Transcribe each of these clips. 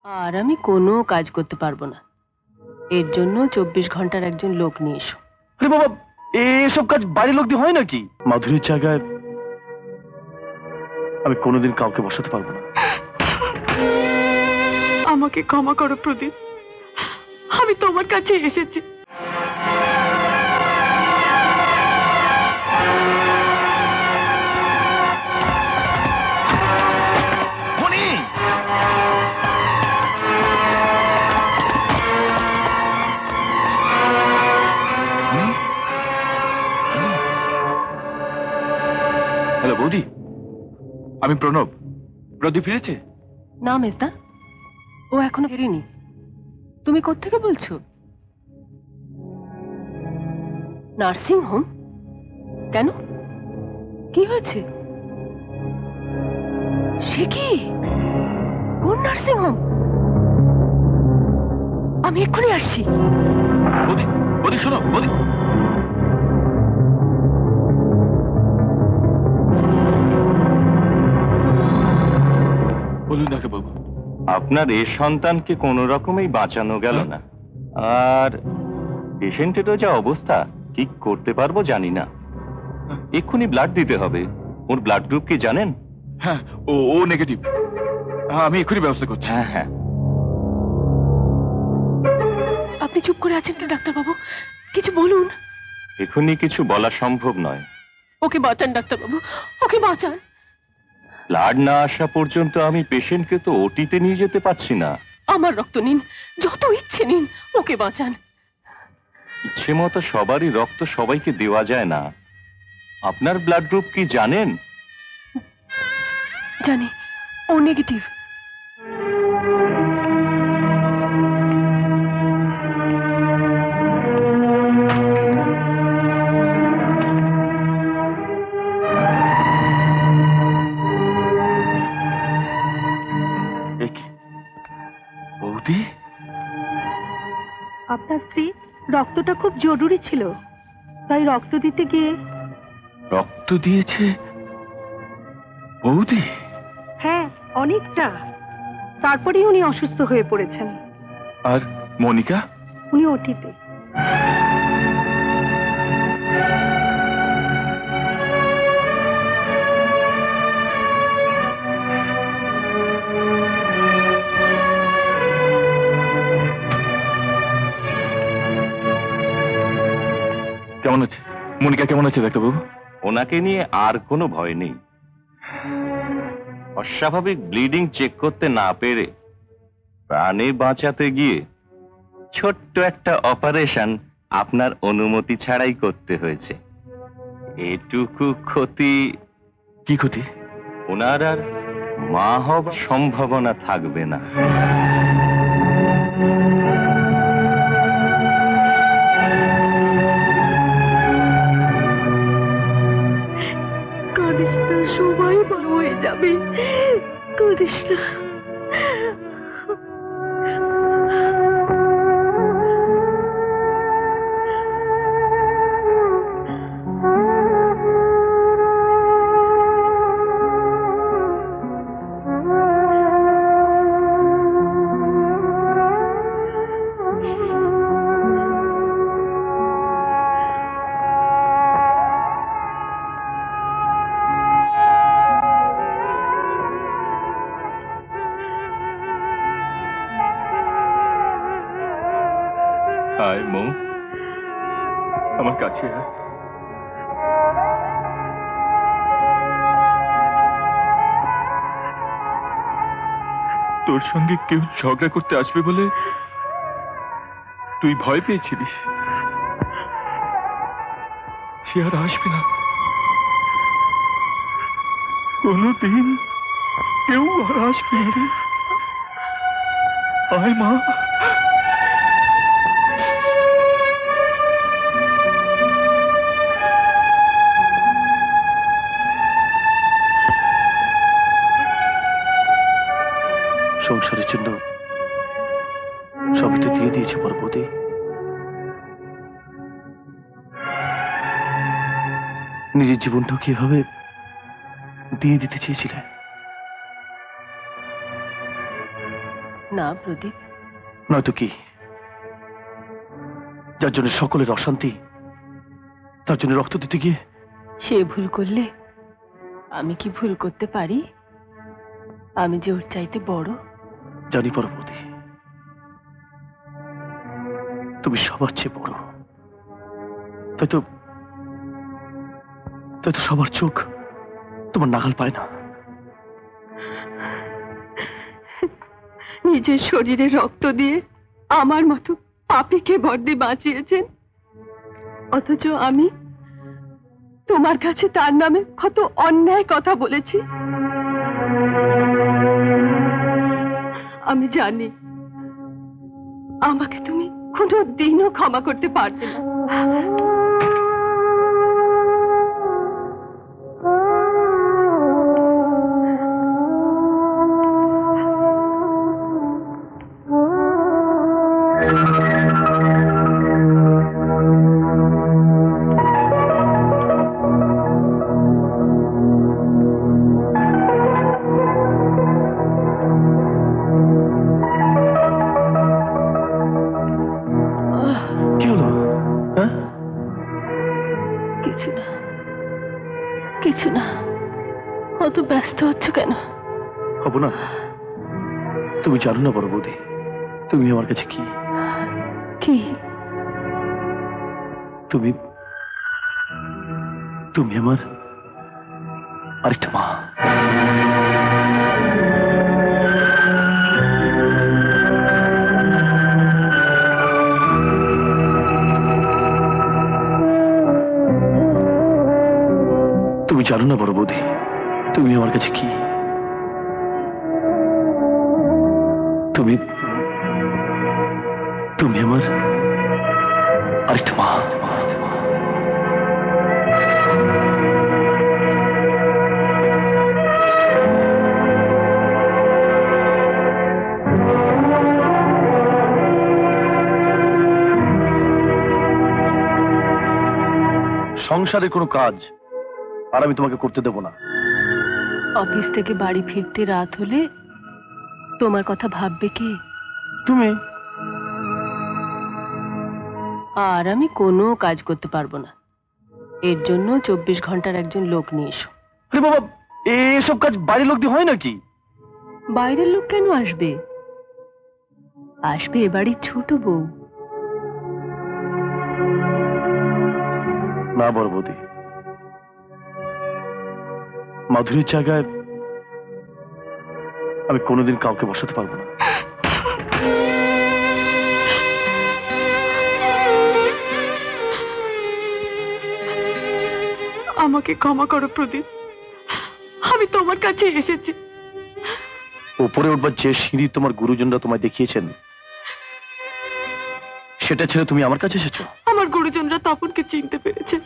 আর আমি কোনো কাজ করতে পারবো না। এর জন্য 24 ঘন্টার একজন লোক নিয়ে এসো। আরে বাবা, এসব কাজ বাড়ির লোক দিয়ে হয় নাকি? মাধুরীর জায়গায় আমি কোনোদিন কাউকে বসাতে পারবো না। আমাকে ক্ষমা করো প্রদীপ, আমি তোমার কাছে এসেছি। হ্যালো বৌদি, আমি প্রণব। প্রদীপ ফিরেছে? না মেজদা, ও এখনো ফেরেনি। তুমি কোত্থেকে বলছো? Nursing home? কেন, কি হয়েছে? সে কি? কোন নার্সিং হোম? আমি এক্ষুনি আসছি। বৌদি, বৌদি শোনো বৌদি। বলুন ডাক্তার বাবু। আপনার এ সন্তানকে কোনো রকমেই বাঁচানো গেল না, আর পেশেন্টেরও যা অবস্থা ঠিক করতে পারবো জানি না। এক্ষুনি ব্লাড দিতে হবে। ওর ব্লাড গ্রুপ কি জানেন? হ্যাঁ, ও ও নেগেটিভ। আমি এক্ষুনি ব্যবস্থা করছি। হ্যাঁ হ্যাঁ। আপনি চুপ করে আছেন কেন ডাক্তারবাবু? কিছু বলুন। এক্ষুনি কিছু বলা সম্ভব নয়। ওকে বাঁচান ডাক্তারবাবু, ওকে বাঁচান। ব্লাড না আসা পর্যন্ত আমি পেশেন্টকে তো ওটিতে নিয়ে যেতে পারছি না। আমার রক্ত নিন, যত ইচ্ছে নিন, ওকে বাঁচান। ইচ্ছে মতো সবারই রক্ত সবাইকে দেওয়া যায় না। আপনার ব্লাড গ্রুপ কি জানেন? জানি, ও নেগেটিভ। বৌদি, আপনার স্ত্রী রক্তটা খুব জরুরি ছিল, তাই রক্ত দিতে গিয়ে। রক্ত দিয়েছে বৌদি? হ্যাঁ, অনেকটা। তারপরেই উনি অসুস্থ হয়ে পড়েছেন। আর মনিকা? উনি ওটিতে। কেমন আছে মনিকা? কেমন আছে ডাক্তারবাবু? ওনাকে নিয়ে আর কোনো ভয় নেই। অস্বাভাবিক ব্লিডিং চেক করতে না পেরে প্রাণে বাঁচাতে গিয়ে ছোট্ট একটা অপারেশন আপনার অনুমতি ছাড়াই করতে হয়েছে। এটুকু ক্ষতি। কি ক্ষতি? ওনার আর মা হবার সম্ভাবনা থাকবে না। কাঁদিস না, সবাই ভালো হয়ে যাবে। কাঁদিস না। আয় মৌ, আমার কাছে আয়। তোর সঙ্গে কেউ ঝগড়া করতে আসবে বলে তুই ভয় পেয়েছিলিস, সে আর আসবে না কোনোদিন। কেউ আর আসবে না রে। আয় মা। সংসারের জন্য সবই তো দিয়ে দিয়েছে পরপতি। নিজের জীবনটাও কিভাবে দিয়ে দিতে চেয়েছিলে। না প্রদীপ, নয়তো কি? যার জন্য সকলের অশান্তি, তার জন্য রক্ত দিতে গিয়ে? সে ভুল করলে আমি কি ভুল করতে পারি? আমি যে ওর চাইতে বড়। জানি পরবর্তী, তুমি সবার চেয়ে বড়, তাই তো সবার চোখ তোমার নাগাল পায় না। নিজের শরীরে রক্ত দিয়ে আমার মতো পাপীকে বর্দি বাঁচিয়েছেন, অথচ আমি তোমার কাছে তার নামে কত অন্যায় কথা বলেছি। আমি জানি আমাকে তুমি কোনোদিনও ক্ষমা করতে পারবে না। কি হলো? হ্যাঁ, কিছু না, কিছু না। অত ব্যস্ত হচ্ছ কেন? হব না? তুমি জানো না বড় বৌদি, তুমি আমার কাছে কি? কি? তুমি তুমি আমার আরেকটা মা। তুমি জানো না বড় বৌদি, তুমি আমার কাছে কি? তুমি তুমি আমার আরেকটা মা। সংসারের কোনো কাজ আর আমি তোমাকে করতে দেব না। অফিস থেকে বাড়ি ফিরতে রাত হলে তোমার কথা ভাববে কে? তুমি? আর আমি কোনো কাজ করতে পারবো না। এর জন্য 24 ঘন্টার একজন লোক নিয়ে এসো। আরে বাবা, এসব কাজ বাইরের লোক দিয়ে হয় নাকি? বাইরের লোক কেন আসবে? আসবে এ বাড়ির ছোট বউ। না বড় বৌদি, মাধুরীর জায়গায় আমি কোনোদিন কাউকে বসাতে পারবো না। আমাকে ক্ষমা করো প্রদীপ, আমি তোমার কাছে এসেছি। উপরে উঠবার যে সিঁড়ি তোমার গুরুজনরা তোমায় দেখিয়েছেন, সেটা ছেড়ে তুমি আমার কাছে এসেছো? আমার গুরুজনরা তপনকে চিনতে পেরেছে।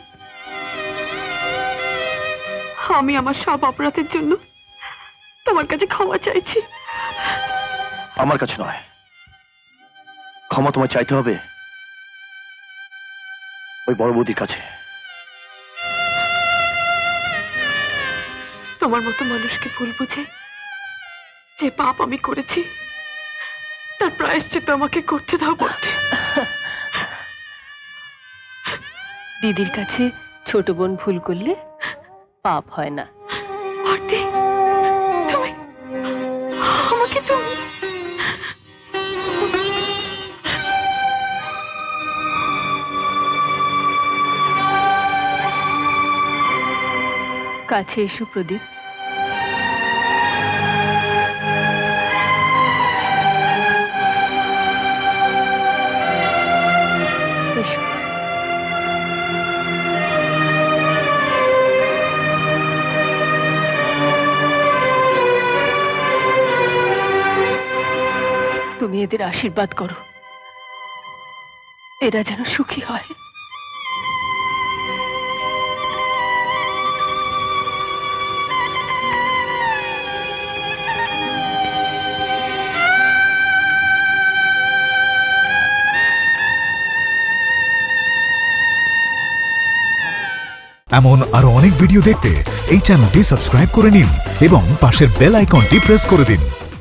আমি আমার সব অপরাধের জন্য তোমার কাছে ক্ষমা চাইছি। আমার কাছে নয়, ক্ষমা তোমায় চাইতে হবে ওই বড় বৌদির কাছে। তোমার মতো মানুষকে ভুল বুঝে যে পাপ আমি করেছি, তার প্রায়শ্চিত্ত আমাকে করতে দাও বলতে। দিদির কাছে ছোট বোন ভুল করলে পাপ হয় না। ভর্তি, তুমি আমাকে তুমি কাছে এসো প্রদীপ। এসো। তুমি এদের আশীর্বাদ করো, এরা যেন সুখী হয়। এমন আরো অনেক ভিডিও দেখতে এই চ্যানেলটি সাবস্ক্রাইব করে নিন এবং পাশের বেল আইকনটি প্রেস করে দিন।